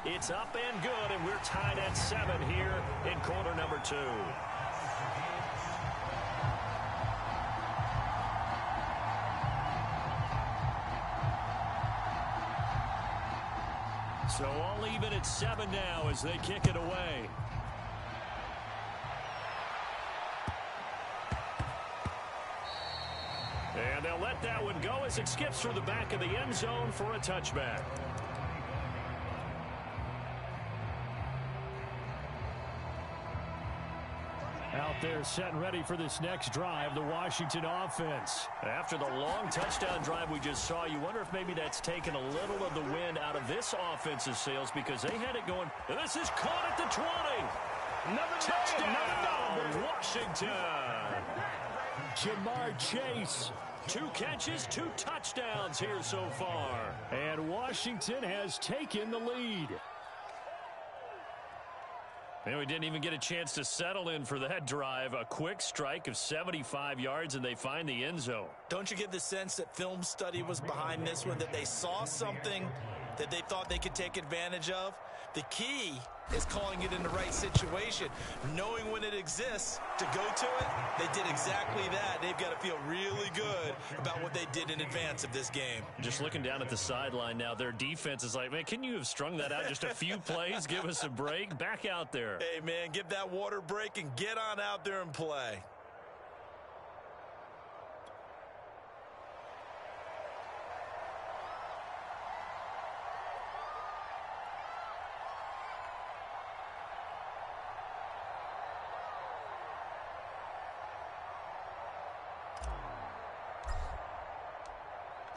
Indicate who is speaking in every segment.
Speaker 1: It's up and good, and we're tied at 7 here in quarter number 2. So all even at 7 now as they kick it away. And they'll let that one go as it skips through the back of the end zone for a touchback. Out there set and ready for this next drive, the Washington offense. After the long touchdown drive we just saw, you wonder if maybe that's taken a little of the wind out of this offense's sails because they had it going. And this is caught at the 20. Another touchdown, Washington. Jamar Chase. 2 catches, 2 touchdowns here so far. And Washington has taken the lead. And we didn't even get a chance to settle in for that drive. A quick strike of 75 yards, and they find the end zone.
Speaker 2: Don't you get the sense that film study was behind this one, that they saw something that they thought they could take advantage of? The key is calling it in the right situation, knowing when it exists to go to it. They did exactly that. They've got to feel really good about what they did in advance of this game.
Speaker 1: Just looking down at the sideline now, their defense is like, man, can you have strung that out just a few plays? Give us a break. Back out there.
Speaker 2: Hey, man, give that water break and get on out there and play.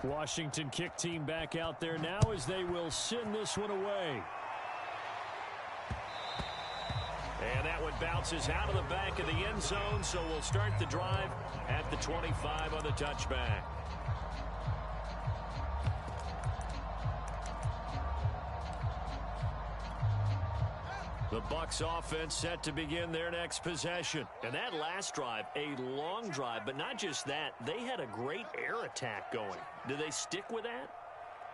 Speaker 1: Washington kick team back out there now as they will send this one away. And that one bounces out of the back of the end zone, so we'll start the drive at the 25 on the touchback. The Bucs offense set to begin their next possession. And that last drive, a long drive, but not just that, they had a great air attack going. Do they stick with that?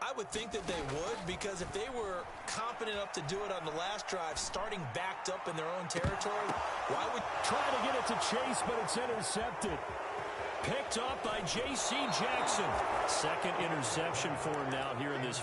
Speaker 2: I would think that they would, because if they were confident enough to do it on the last drive, starting backed up in their own territory, why would...
Speaker 1: Try to get it to Chase, but it's intercepted. Picked up by J.C. Jackson. Second interception for him now here in this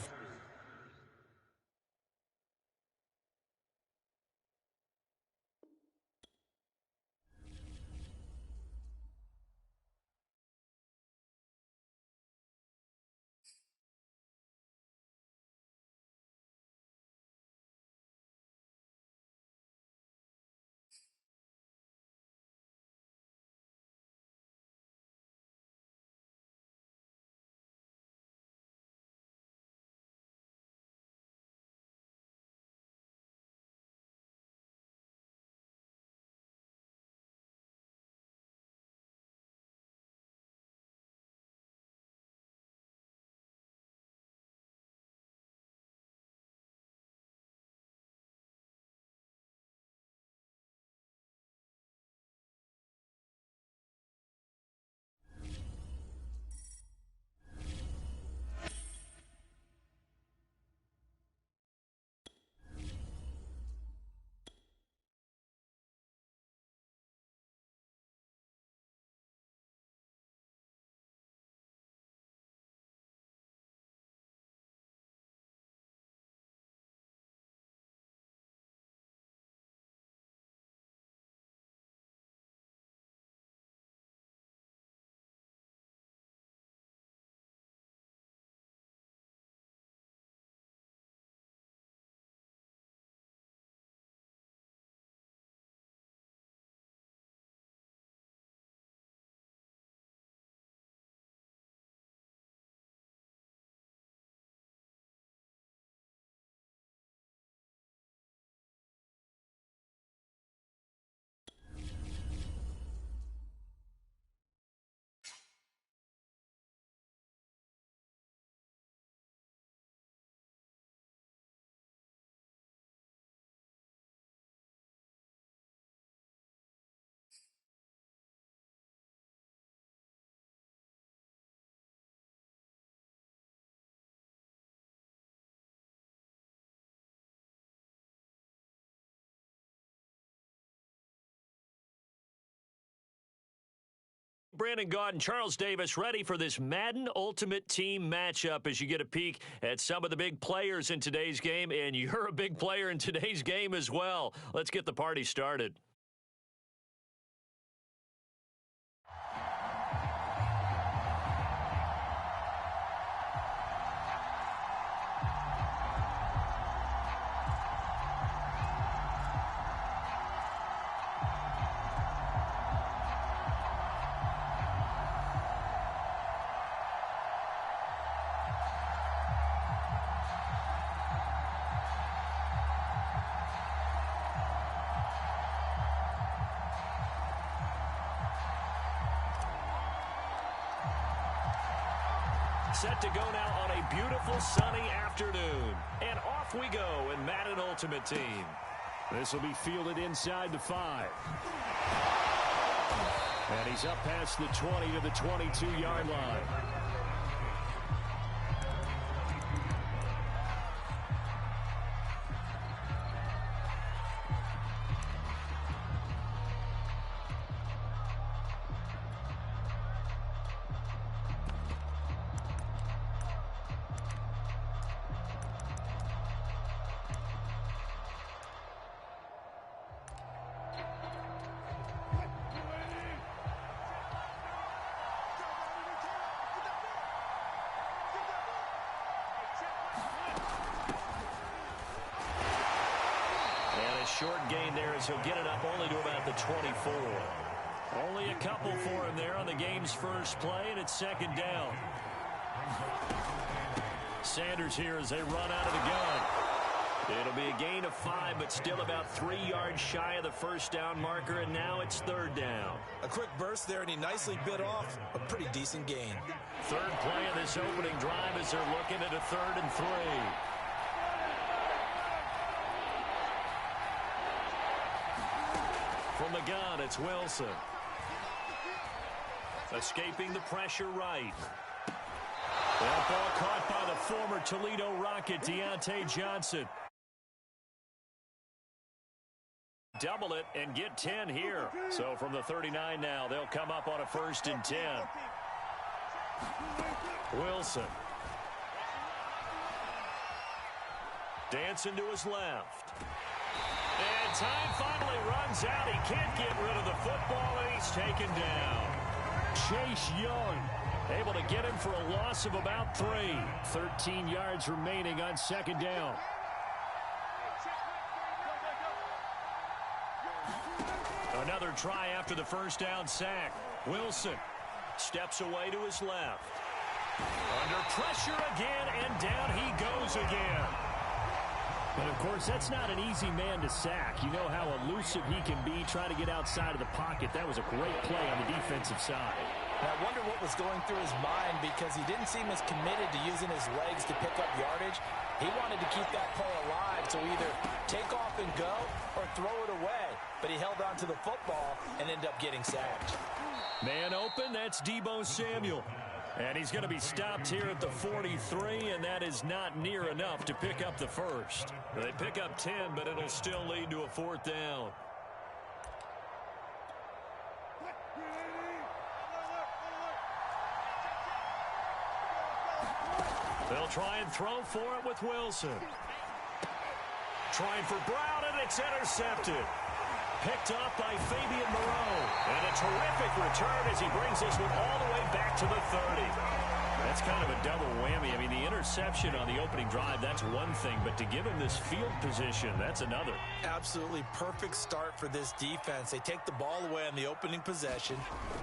Speaker 1: Brandon Gaudin, Charles Davis ready for this Madden Ultimate Team matchup as you get a peek at some of the big players in today's game, and you're a big player in today's game as well. Let's get the party started. Set to go now on a beautiful sunny afternoon. And off we go in Madden Ultimate Team. This will be fielded inside the 5. And he's up past the 20 to the 22-yard line. Short gain there as he'll get it up only to about the 24. Only a couple for him there on the game's first play, and it's second down. Sanders here as they run out of the gun. It'll be a gain of 5, but still about 3 yards shy of the first down marker, and now it's third down.
Speaker 2: A quick burst there, and he nicely bit off a pretty decent gain.
Speaker 1: Third play of this opening drive as they're looking at a 3rd and 3. From the gun, it's Wilson. Escaping the pressure right. That ball caught by the former Toledo Rocket, Deontay Johnson. Double it and get 10 here. So from the 39 now, they'll come up on a 1st and 10. Wilson. Dancing to his left. And time finally runs out. He can't get rid of the football, and he's taken down. Chase Young able to get him for a loss of about 3. 13 yards remaining on second down. Another try after the first down sack. Wilson steps away to his left. Under pressure again, and down he goes again. And, of course, that's not an easy man to sack. You know how elusive he can be trying to get outside of the pocket. That was a great play on the defensive side.
Speaker 2: And I wonder what was going through his mind, because he didn't seem as committed to using his legs to pick up yardage. He wanted to keep that play alive, so either take off and go or throw it away. But he held on to the football and ended up getting sacked.
Speaker 1: Man open, that's Deebo Samuel. And he's going to be stopped here at the 43, and that is not near enough to pick up the first. They pick up 10, but it'll still lead to a 4th down. They'll try and throw for it with Wilson. Trying for Brown, and it's intercepted. Picked up by Fabian Moreau. And a terrific return as he brings this one all the way back to the 30. That's kind of a double whammy. I mean, the interception on the opening drive, that's one thing. But to give him this field position, that's another.
Speaker 2: Absolutely perfect start for this defense. They take the ball away on the opening possession.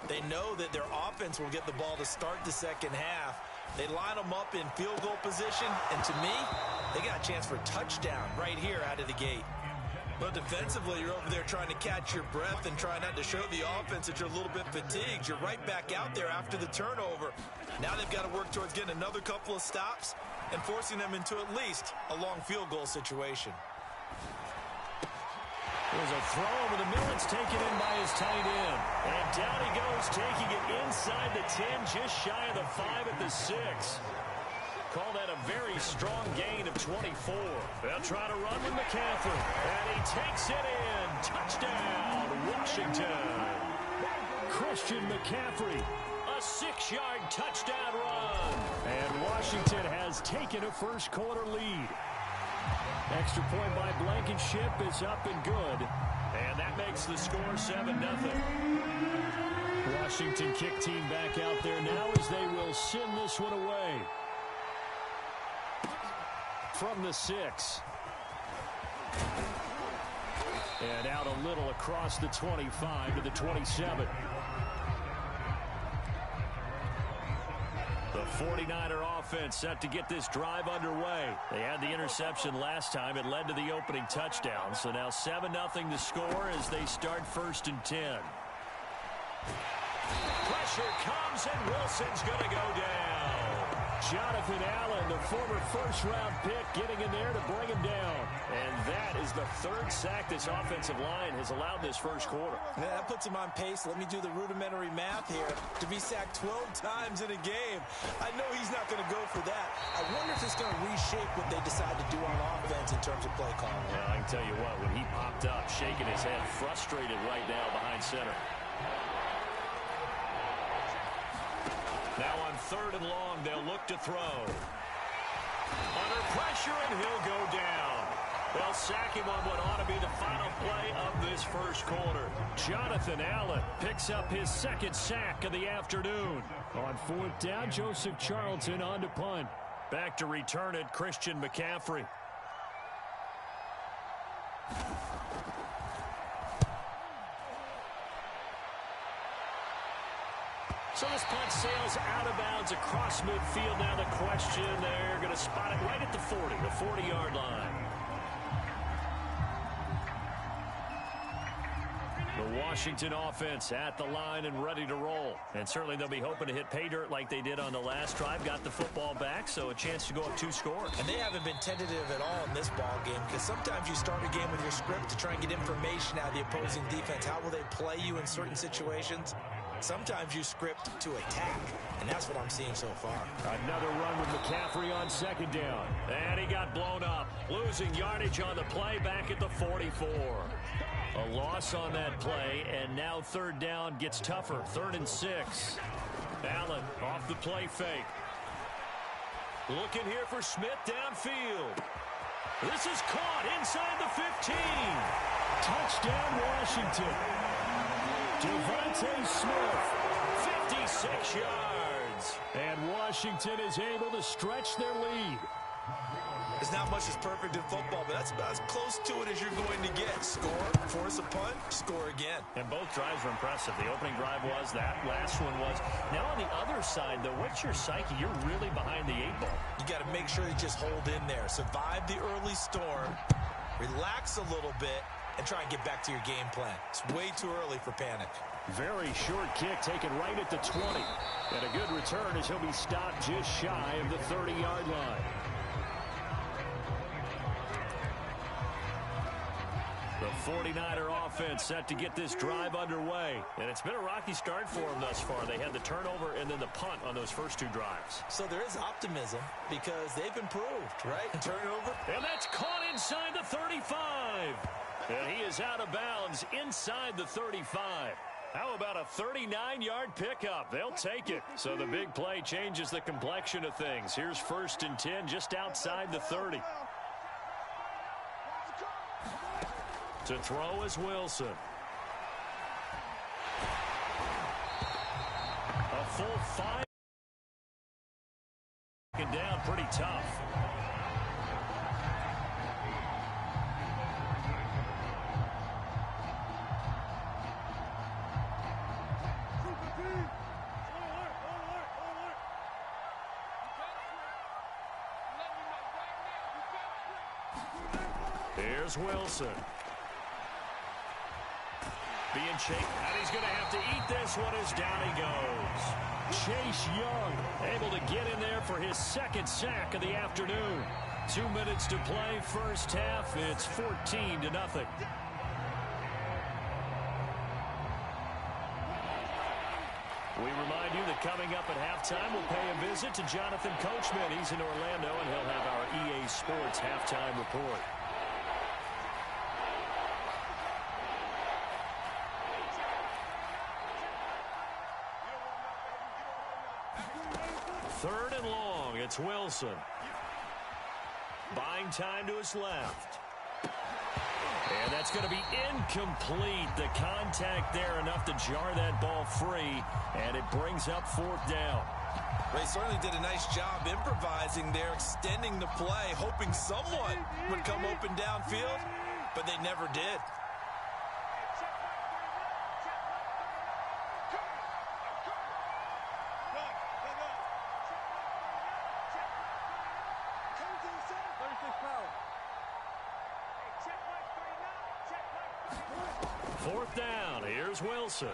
Speaker 2: They know that their offense will get the ball to start the second half. They line them up in field goal position. And to me, they got a chance for a touchdown right here out of the gate. But defensively, you're over there trying to catch your breath and try not to show the offense that you're a little bit fatigued. You're right back out there after the turnover. Now they've got to work towards getting another couple of stops and forcing them into at least a long field goal situation.
Speaker 1: There's a throw over the middle. It's taken in by his tight end. And down he goes, taking it inside the 10, just shy of the 5 at the 6. Call that a very strong gain of 24. They'll try to run with McCaffrey. And he takes it in. Touchdown, Washington. Chris Christian McCaffrey. A 6-yard touchdown run. And Washington has taken a first-quarter lead. Extra point by Blankenship is up and good. And that makes the score 7-0. Washington kick team back out there now as they will send this one away. From the 6. And out a little across the 25 to the 27. The 49er offense set to get this drive underway. They had the interception last time. It led to the opening touchdown. So now 7-0 to score as they start 1st and 10. Pressure comes, and Wilson's going to go down. Jonathan Allen, the former first-round pick, getting in there to bring him down. And that is the 3rd sack this offensive line has allowed this first quarter.
Speaker 2: Yeah, that puts him on pace. Let me do the rudimentary math here. To be sacked 12 times in a game, I know he's not going to go for that. I wonder if it's going to reshape what they decide to do on offense in terms of play calling.
Speaker 1: Yeah, I can tell you what, when he popped up, shaking his head, frustrated right now behind center. Now on 3rd and long, they'll look to throw. Under pressure, and he'll go down. They'll sack him on what ought to be the final play of this first quarter. Jonathan Allen picks up his 2nd sack of the afternoon. On 4th down, Joseph Charlton on to punt. Back to return it, Christian McCaffrey. So this punt sails out of bounds across midfield. Now the question, they're going to spot it right at the 40, the 40-yard line. The Washington offense at the line and ready to roll. And certainly they'll be hoping to hit pay dirt like they did on the last drive. Got the football back, so a chance to go up 2 scores.
Speaker 2: And they haven't been tentative at all in this ball game, because sometimes you start a game with your script to try and get information out of the opposing defense. How will they play you in certain situations? Sometimes you script to attack, and that's what I'm seeing so far.
Speaker 1: Another run with McCaffrey on 2nd down. And he got blown up, losing yardage on the play back at the 44. A loss on that play, and now 3rd down gets tougher. 3rd and 6. Allen off the play fake. Looking here for Smith downfield. This is caught inside the 15. Touchdown, Washington. Devontae Smith, 56 yards. And Washington is able to stretch their lead.
Speaker 2: There's not much that's perfect in football, but that's about as close to it as you're going to get. Score, force a punt, score again.
Speaker 1: And both drives were impressive. The opening drive was, that last one was. Now on the other side, though, what's your psyche? You're really behind the 8 ball.
Speaker 2: You got to make sure you just hold in there. Survive the early storm, relax a little bit, and try and get back to your game plan. It's way too early for panic.
Speaker 1: Very short kick taken right at the 20. And a good return as he'll be stopped just shy of the 30-yard line. The 49er offense set to get this drive underway. And it's been a rocky start for them thus far. They had the turnover and then the punt on those first 2 drives.
Speaker 2: So there is optimism because they've improved, right? Turnover.
Speaker 1: And that's caught inside the 35. And he is out of bounds inside the 35. How about a 39-yard pickup? They'll take it. So the big play changes the complexion of things. Here's 1st and 10 just outside the 30. To throw is Wilson. A full 5. Down pretty tough. Here's Wilson. Being chased, and he's going to have to eat this one as down he goes. Chase Young able to get in there for his 2nd sack of the afternoon. 2 minutes to play, first half. It's 14-0. We remind you that coming up at halftime, we'll pay a visit to Jonathan Coachman. He's in Orlando, and he'll have our EA Sports halftime report. Third and long. It's Wilson. Buying time to his left. And that's going to be incomplete. The contact there enough to jar that ball free, and it brings up fourth down.
Speaker 2: They certainly did a nice job improvising there, extending the play, hoping someone would come open downfield, but they never did.
Speaker 1: Fourth down. Here's Wilson.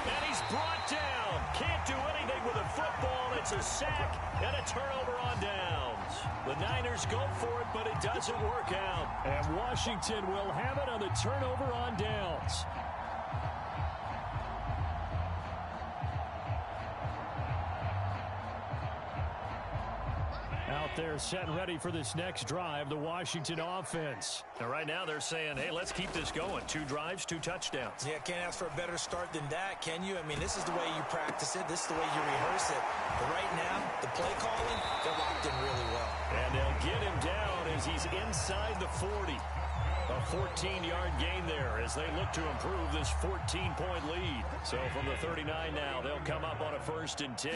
Speaker 1: And he's brought down. Can't do anything with a football. It's a sack and a turnover on downs. The Niners go for it, but it doesn't work out. And Washington will have it on the turnover on downs. Out there set and ready for this next drive, the Washington offense. And right now they're saying, hey, let's keep this going. 2 drives, 2 touchdowns.
Speaker 2: Yeah, can't ask for a better start than that, can you? I mean, this is the way you practice it. This is the way you rehearse it. But right now, the play calling, they're locked in really well.
Speaker 1: And they'll get him down as he's inside the 40. A 14-yard gain there as they look to improve this 14-point lead. So from the 39 now, they'll come up on a 1st and 10.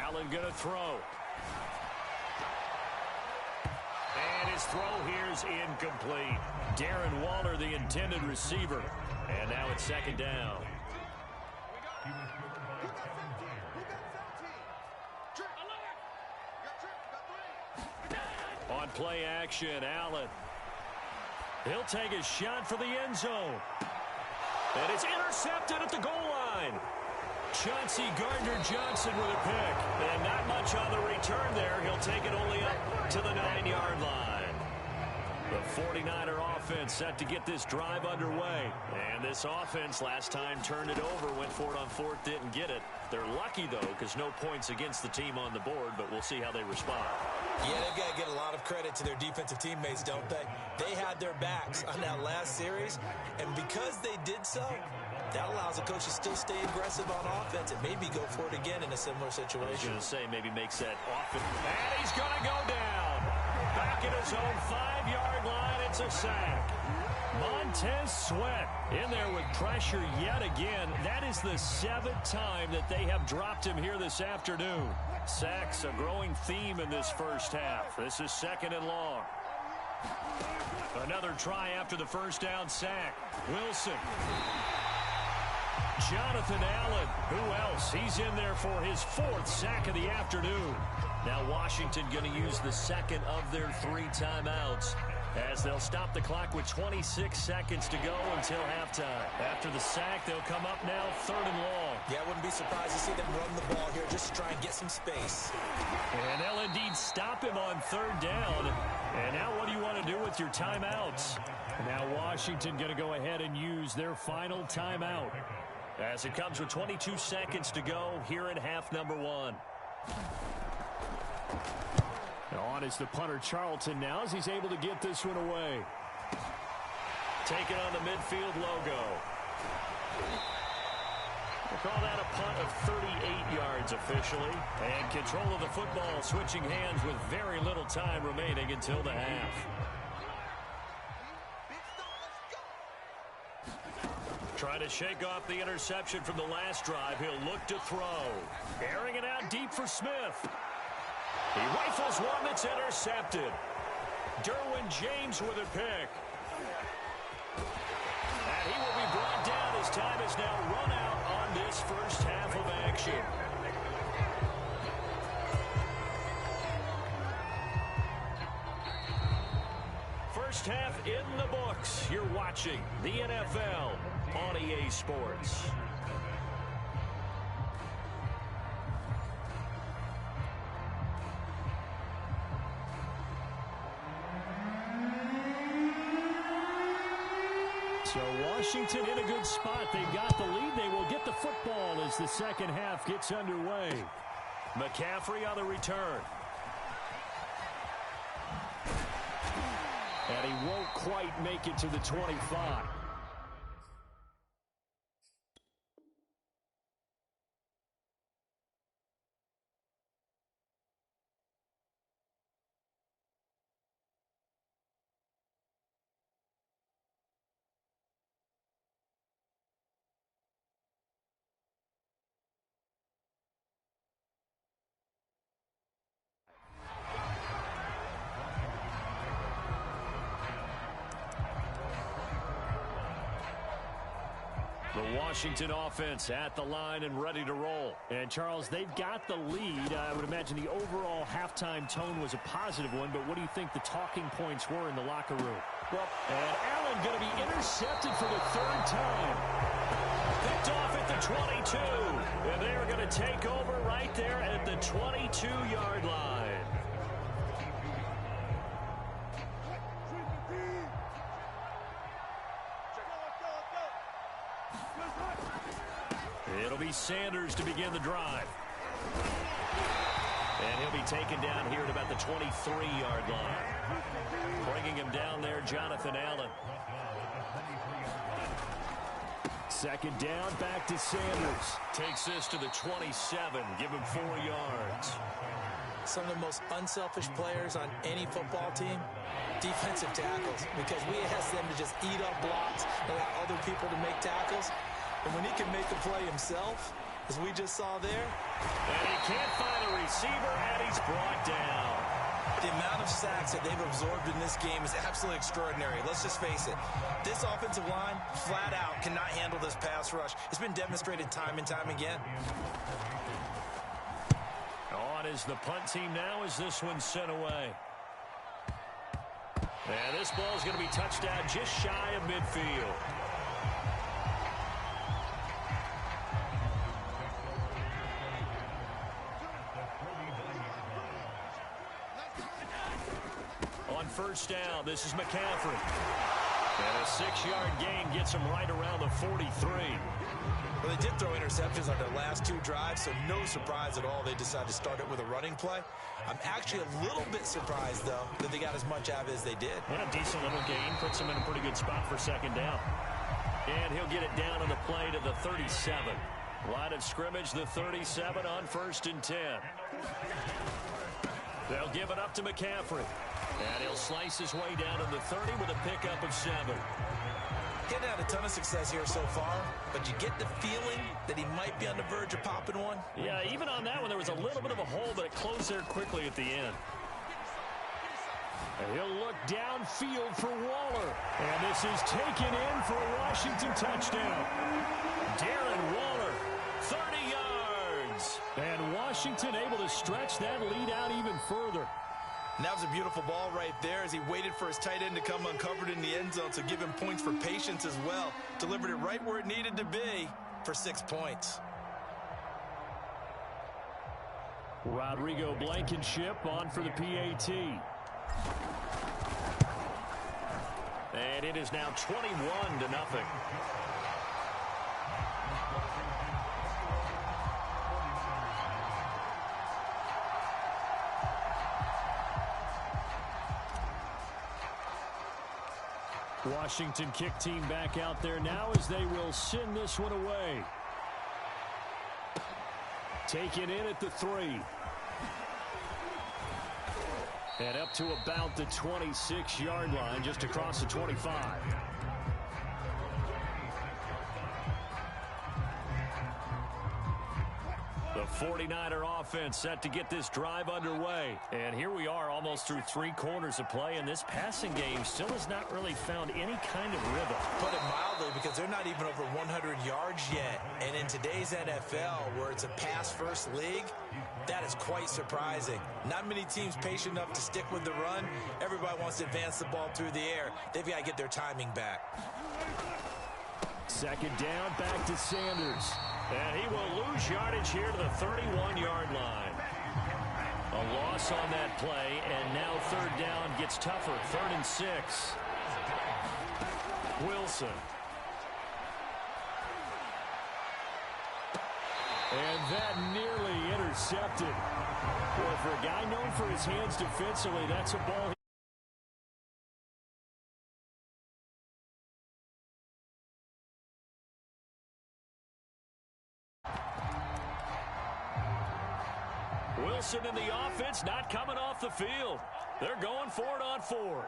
Speaker 1: Allen going to throw. And his throw here is incomplete. Darren Waller, the intended receiver. And now it's 2nd down. On play action, Allen. He'll take a shot for the end zone. And it's intercepted at the goal line. Chauncey Gardner-Johnson with a pick. And not much on the return there. He'll take it only up to the 9-yard line. The 49er offense set to get this drive underway. And this offense last time turned it over, went for it on 4th, didn't get it. They're lucky, though, because no points against the team on the board, but we'll see how they respond.
Speaker 2: Yeah, they've got to get a lot of credit to their defensive teammates, don't they? They had their backs on that last series, and because they did so, that allows the coach to still stay aggressive on offense and maybe go for it again in a similar situation.
Speaker 1: I was going to say maybe makes that offense. And he's going to go down. Back at his own 5-yard line, it's a sack. Montez Sweat in there with pressure yet again. That is the 7th time that they have dropped him here this afternoon. Sacks, a growing theme in this first half. This is 2nd and long. Another try after the 1st down sack. Wilson. Jonathan Allen. Who else? He's in there for his 4th sack of the afternoon. Now Washington going to use the 2nd of their 3 timeouts as they'll stop the clock with 26 seconds to go until halftime. After the sack, they'll come up now 3rd and long.
Speaker 2: Yeah, I wouldn't be surprised to see them run the ball here just to try and get some space.
Speaker 1: And they'll indeed stop him on 3rd down. And now what do you want to do with your timeouts? Now Washington going to go ahead and use their final timeout as it comes with 22 seconds to go here in half number 1. On is the punter Charlton now as he's able to get this one away. Taking on the midfield logo. We'll call that a punt of 38 yards officially. And control of the football switching hands with very little time remaining until the half. Trying to shake off the interception from the last drive. He'll look to throw. Airing it out deep for Smith. He rifles one that's intercepted. Derwin James with a pick. And he will be brought down. His time is now run out on this first half of action. First half in the books. You're watching the NFL on EA Sports. So Washington in a good spot. They've got the lead. They will get the football as the second half gets underway. McCaffrey on the return. And he won't quite make it to the 25. The Washington offense at the line and ready to roll. And, Charles, they've got the lead. I would imagine the overall halftime tone was a positive one, but what do you think the talking points were in the locker room? Well, and Allen going to be intercepted for the third time. Picked off at the 22. And they are going to take over right there at the 22-yard line. It'll be Sanders to begin the drive. And he'll be taken down here at about the 23-yard line. Bringing him down there, Jonathan Allen. Second down, back to Sanders. Takes this to the 27. Give him 4 yards.
Speaker 2: Some of the most unselfish players on any football team, defensive tackles, because we ask them to just eat up blocks, allow other people to make tackles. And when he can make a play himself, as we just saw there.
Speaker 1: And he can't find a receiver, and he's brought down.
Speaker 2: The amount of sacks that they've absorbed in this game is absolutely extraordinary. Let's just face it. This offensive line, flat out, cannot handle this pass rush. It's been demonstrated time and time again.
Speaker 1: On is the punt team now as this one's sent away. And this ball's going to be touched down just shy of midfield. On first down, this is McCaffrey. And a 6-yard gain gets him right around the 43.
Speaker 2: Well, they did throw interceptions on their last 2 drives, so no surprise at all they decided to start it with a running play. I'm actually a little bit surprised, though, that they got as much out of it as they did.
Speaker 1: And a decent little gain puts him in a pretty good spot for second down. And he'll get it down on the play to the 37. Line of scrimmage, the 37 on 1st and 10. They'll give it up to McCaffrey. And he'll slice his way down to the 30 with a pickup of 7.
Speaker 2: He hadn't had a ton of success here so far, but you get the feeling that he might be on the verge of popping one.
Speaker 1: Yeah, even on that one, there was a little bit of a hole, but it closed there quickly at the end. And he'll look downfield for Waller. And this is taken in for a Washington touchdown. Darren Waller, 30 yards. And Washington able to stretch that lead out even further.
Speaker 2: And that was a beautiful ball right there as he waited for his tight end to come uncovered in the end zone, so give him points for patience as well. Delivered it right where it needed to be for 6 points.
Speaker 1: Rodrigo Blankenship on for the PAT. And it is now 21-0. Washington kick team back out there now as they will send this one away. Taken in at the 3. And up to about the 26-yard line, just across the 25. The 49er offense set to get this drive underway. And here we are almost through 3 quarters of play, and this passing game still has not really found any kind of rhythm.
Speaker 2: Put it mildly, because they're not even over 100 yards yet. And in today's NFL, where it's a pass-first league, that is quite surprising. Not many teams patient enough to stick with the run. Everybody wants to advance the ball through the air. They've got to get their timing back.
Speaker 1: Second down, back to Sanders. And he will lose yardage here to the 31-yard line. A loss on that play, and now third down gets tougher. 3rd and 6. Wilson. And that nearly intercepted. Well, for a guy known for his hands defensively, that's a ball. Wilson in the offense not coming off the field. They're going for it on 4th.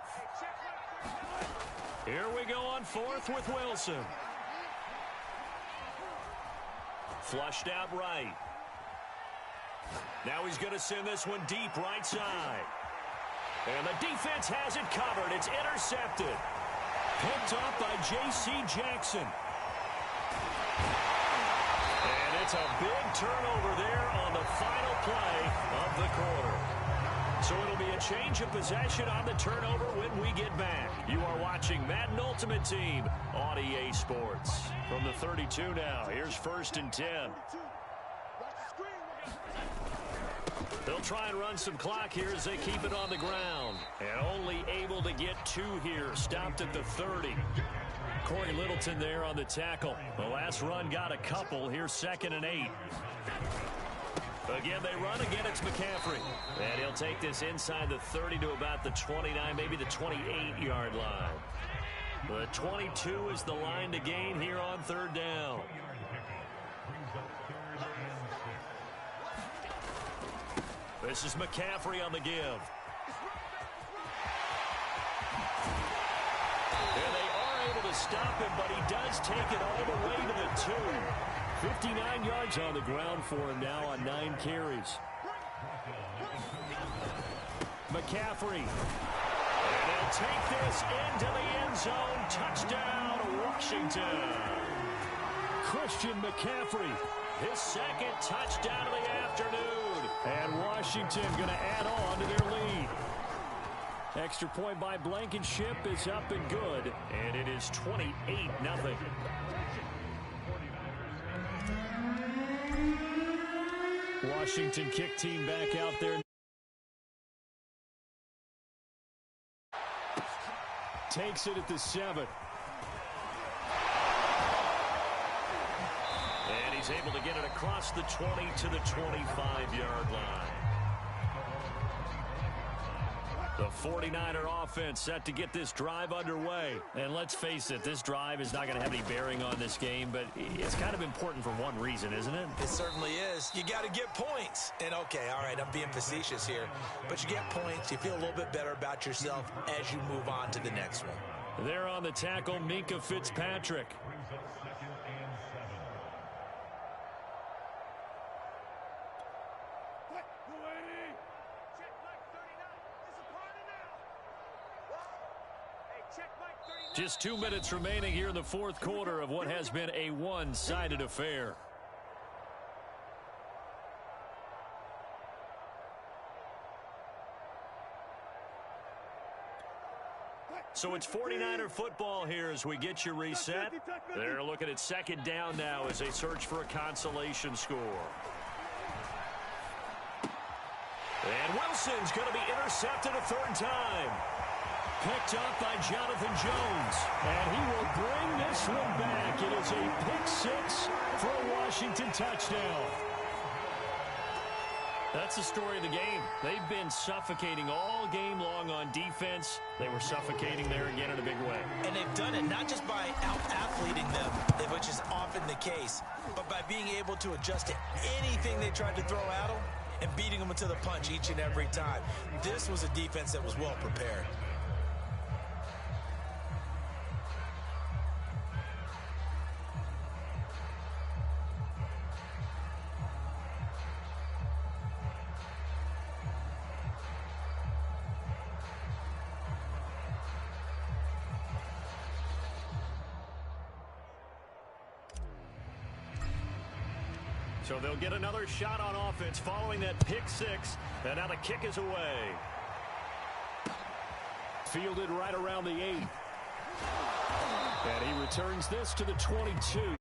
Speaker 1: Here we go on 4th with Wilson. Flushed out right. Now he's going to send this one deep right side. And the defense has it covered. It's intercepted. Picked up by J.C. Jackson. It's a big turnover there on the final play of the quarter. So it'll be a change of possession on the turnover when we get back. You are watching Madden Ultimate Team on EA Sports. From the 32 now, here's 1st and 10. They'll try and run some clock here as they keep it on the ground. And only able to get 2 here, stopped at the 30. Corey Littleton there on the tackle. The last run got a couple. Here's 2nd and 8. Again, they run. Again, it's McCaffrey. And he'll take this inside the 30 to about the 29, maybe the 28-yard line. The 22 is the line to gain here on 3rd down. This is McCaffrey on the give. And they are able to stop him, but he does take it all the way to the 2. 59 yards on the ground for him now on 9 carries. McCaffrey. And he'll take this into the end zone. Touchdown, Washington. Christian McCaffrey, his 2nd touchdown of the afternoon. And Washington going to add on to their lead. Extra point by Blankenship is up and good. And it is 28-0. Washington kick team back out there. Takes it at the 7. And he's able to get it across the 20 to the 25-yard line. The 49er offense set to get this drive underway. And let's face it, this drive is not going to have any bearing on this game, but it's kind of important for one reason, isn't it?
Speaker 2: It certainly is. You got to get points. And, okay, all right, I'm being facetious here. But you get points, you feel a little bit better about yourself as you move on to the next one.
Speaker 1: There on the tackle, Minkah Fitzpatrick. Just 2 minutes remaining here in the 4th quarter of what has been a one-sided affair. So it's 49er football here as we get you reset. They're looking at 2nd down now as they search for a consolation score. And Wilson's going to be intercepted a 3rd time. Picked up by Jonathan Jones. And he will bring this one back. It is a pick 6 for a Washington touchdown. That's the story of the game. They've been suffocating all game long on defense. They were suffocating there again in a big way.
Speaker 2: And they've done it not just by out-athleting them, which is often the case, but by being able to adjust to anything they tried to throw at them and beating them to the punch each and every time. This was a defense that was well prepared.
Speaker 1: So they'll get another shot on offense following that pick 6. And now the kick is away. Fielded right around the 8. And he returns this to the 22.